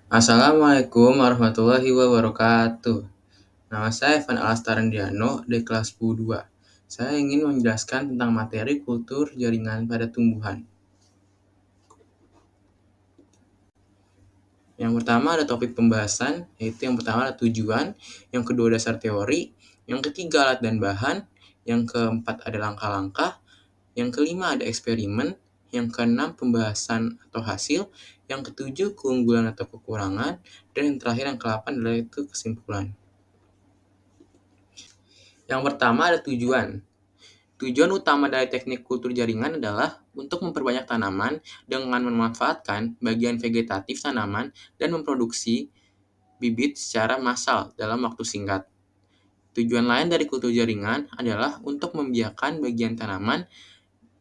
Assalamualaikum warahmatullahi wabarakatuh. Nama saya Evan Alastarandiano dari kelas 2. Saya ingin menjelaskan tentang materi kultur jaringan pada tumbuhan. Yang pertama ada topik pembahasan, yaitu yang pertama ada tujuan, yang kedua dasar teori, yang ketiga alat dan bahan, yang keempat ada langkah-langkah, yang kelima ada eksperimen, yang keenam pembahasan atau hasil, yang ketujuh keunggulan atau kekurangan, dan yang terakhir yang ke-8 adalah itu kesimpulan. Yang pertama ada tujuan. Tujuan utama dari teknik kultur jaringan adalah untuk memperbanyak tanaman dengan memanfaatkan bagian vegetatif tanaman dan memproduksi bibit secara massal dalam waktu singkat. Tujuan lain dari kultur jaringan adalah untuk membiarkan bagian tanaman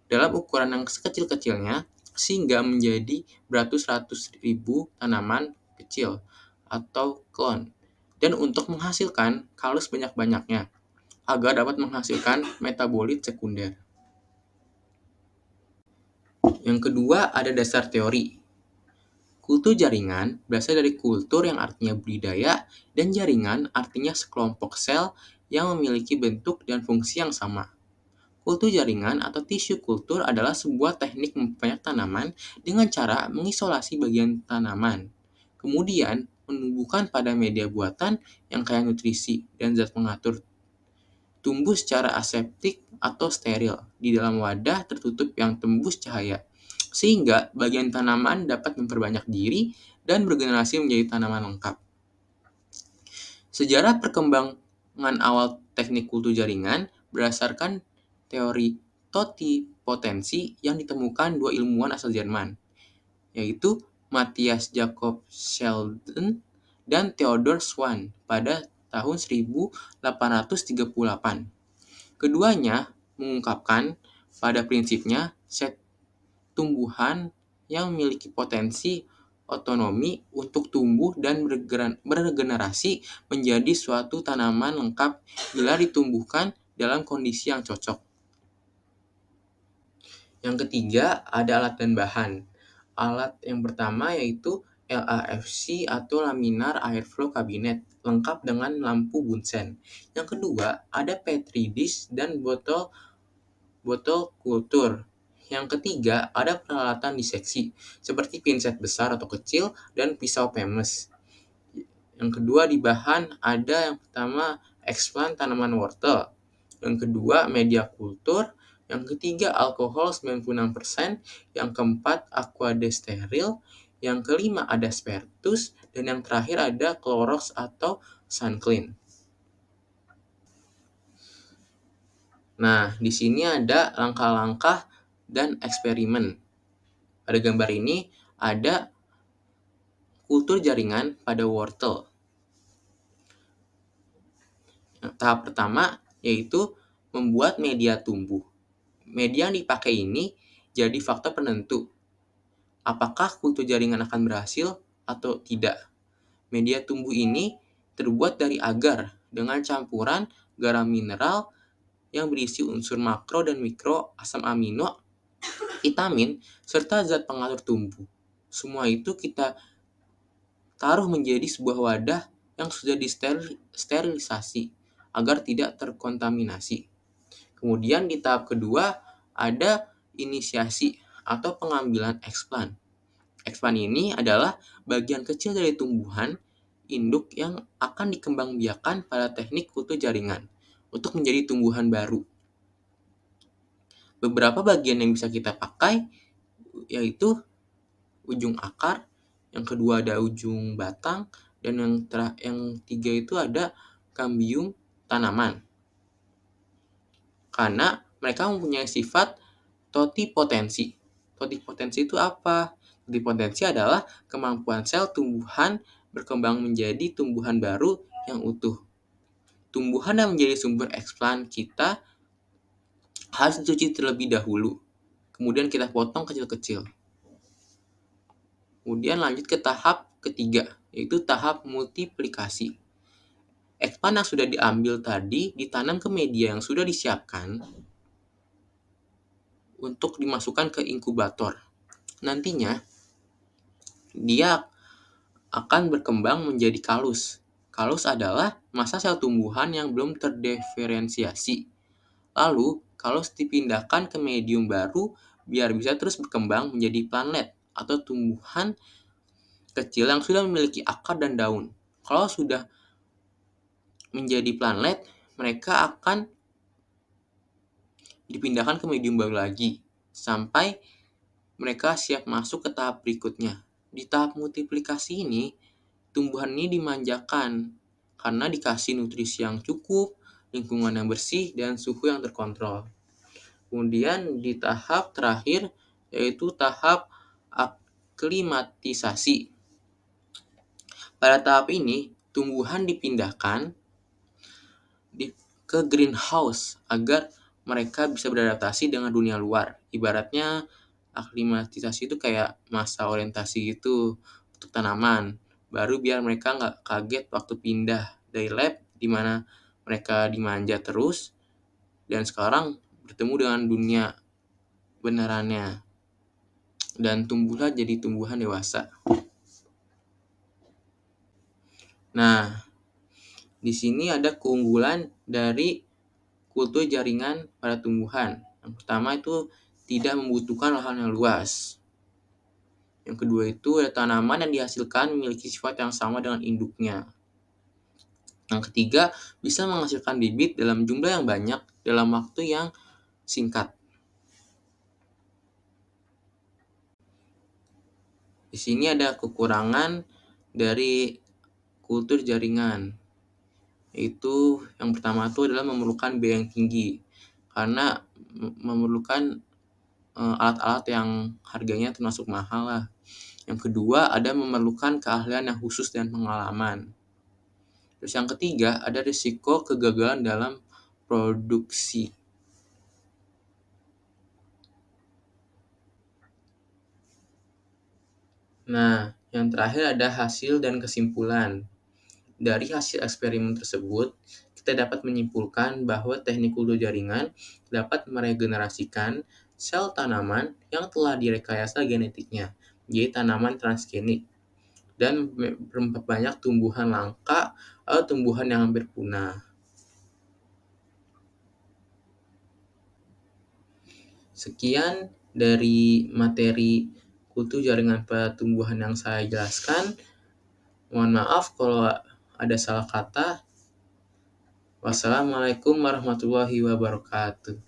dalam ukuran yang sekecil-kecilnya sehingga menjadi beratus-ratus ribu tanaman kecil atau klon, dan untuk menghasilkan kalus banyak-banyaknya agar dapat menghasilkan metabolit sekunder. Yang kedua ada dasar teori. Kultur jaringan berasal dari kultur yang artinya budidaya dan jaringan artinya sekelompok sel yang memiliki bentuk dan fungsi yang sama. Kultur jaringan atau tisu kultur adalah sebuah teknik memperbanyak tanaman dengan cara mengisolasi bagian tanaman, kemudian menumbuhkan pada media buatan yang kaya nutrisi dan zat pengatur tumbuh secara aseptik atau steril di dalam wadah tertutup yang tembus cahaya, sehingga bagian tanaman dapat memperbanyak diri dan bergenerasi menjadi tanaman lengkap. Sejarah perkembangan awal teknik kultur jaringan berdasarkan teori totipotensi yang ditemukan dua ilmuwan asal Jerman, yaitu Matthias Jakob Sheldon dan Theodor Schwann pada tahun 1838. Keduanya mengungkapkan pada prinsipnya set tumbuhan yang memiliki potensi otonomi untuk tumbuh dan bergenerasi menjadi suatu tanaman lengkap bila ditumbuhkan dalam kondisi yang cocok. Yang ketiga ada alat dan bahan. Alat yang pertama yaitu LAFC atau Laminar Airflow Cabinet, lengkap dengan lampu Bunsen. Yang kedua ada petri dish dan botol kultur. Yang ketiga, ada peralatan diseksi, seperti pinset besar atau kecil dan pisau pemes. Yang kedua, di bahan ada yang pertama, explant tanaman wortel. Yang kedua, media kultur. Yang ketiga, alkohol 96%. Yang keempat, aquadesteril. Yang kelima, ada spertus. Dan yang terakhir ada Clorox atau Sunclean. Nah, di sini ada langkah-langkah dan eksperimen. Pada gambar ini ada kultur jaringan pada wortel. Tahap pertama yaitu membuat media tumbuh. Media yang dipakai ini jadi faktor penentu apakah kultur jaringan akan berhasil atau tidak. Media tumbuh ini terbuat dari agar dengan campuran garam mineral yang berisi unsur makro dan mikro, asam amino, vitamin, serta zat pengatur tumbuh. Semua itu kita taruh menjadi sebuah wadah yang sudah disterilisasi agar tidak terkontaminasi. Kemudian di tahap kedua ada inisiasi atau pengambilan explant. Explant ini adalah bagian kecil dari tumbuhan induk yang akan dikembangbiakan pada teknik kultur jaringan untuk menjadi tumbuhan baru. Beberapa bagian yang bisa kita pakai yaitu ujung akar, yang kedua ada ujung batang, dan yang tiga itu ada kambium tanaman. Karena mereka mempunyai sifat totipotensi. Totipotensi itu apa? Totipotensi adalah kemampuan sel tumbuhan berkembang menjadi tumbuhan baru yang utuh. Tumbuhan yang menjadi sumber explant kita harus dicuci terlebih dahulu. Kemudian kita potong kecil-kecil. Kemudian lanjut ke tahap ketiga, yaitu tahap multiplikasi. Explant yang sudah diambil tadi ditanam ke media yang sudah disiapkan untuk dimasukkan ke inkubator. Nantinya dia akan berkembang menjadi kalus. Kalus adalah masa sel tumbuhan yang belum terdiferensiasi. Lalu, kalus dipindahkan ke medium baru biar bisa terus berkembang menjadi planet atau tumbuhan kecil yang sudah memiliki akar dan daun. Kalau sudah menjadi planet, mereka akan dipindahkan ke medium baru lagi sampai mereka siap masuk ke tahap berikutnya. Di tahap multiplikasi ini, tumbuhan ini dimanjakan karena dikasih nutrisi yang cukup, lingkungan yang bersih, dan suhu yang terkontrol. Kemudian di tahap terakhir yaitu tahap aklimatisasi. Pada tahap ini, tumbuhan dipindahkan ke greenhouse agar mereka bisa beradaptasi dengan dunia luar. Ibaratnya aklimatisasi itu kayak masa orientasi gitu untuk tanaman. Baru biar mereka nggak kaget waktu pindah dari lab di mana mereka dimanja terus dan sekarang bertemu dengan dunia benerannya dan tumbuhlah jadi tumbuhan dewasa. Nah, di sini ada keunggulan dari kultur jaringan pada tumbuhan. Yang pertama itu tidak membutuhkan lahan yang luas. Yang kedua itu ada tanaman yang dihasilkan memiliki sifat yang sama dengan induknya. Yang ketiga, bisa menghasilkan bibit dalam jumlah yang banyak dalam waktu yang singkat. Di sini ada kekurangan dari kultur jaringan. Itu yang pertama itu adalah memerlukan biaya yang tinggi karena memerlukan alat-alat yang harganya termasuk mahal lah. Yang kedua ada memerlukan keahlian yang khusus dan pengalaman. Terus yang ketiga ada risiko kegagalan dalam produksi. Nah, yang terakhir ada hasil dan kesimpulan. Dari hasil eksperimen tersebut, kita dapat menyimpulkan bahwa teknik kultur jaringan dapat meregenerasikan sel tanaman yang telah direkayasa genetiknya menjadi tanaman transgenik dan memperbanyak tumbuhan langka atau tumbuhan yang hampir punah. Sekian dari materi kultur jaringan pada tumbuhan yang saya jelaskan. Mohon maaf kalau ada salah kata. Wassalamualaikum warahmatullahi wabarakatuh.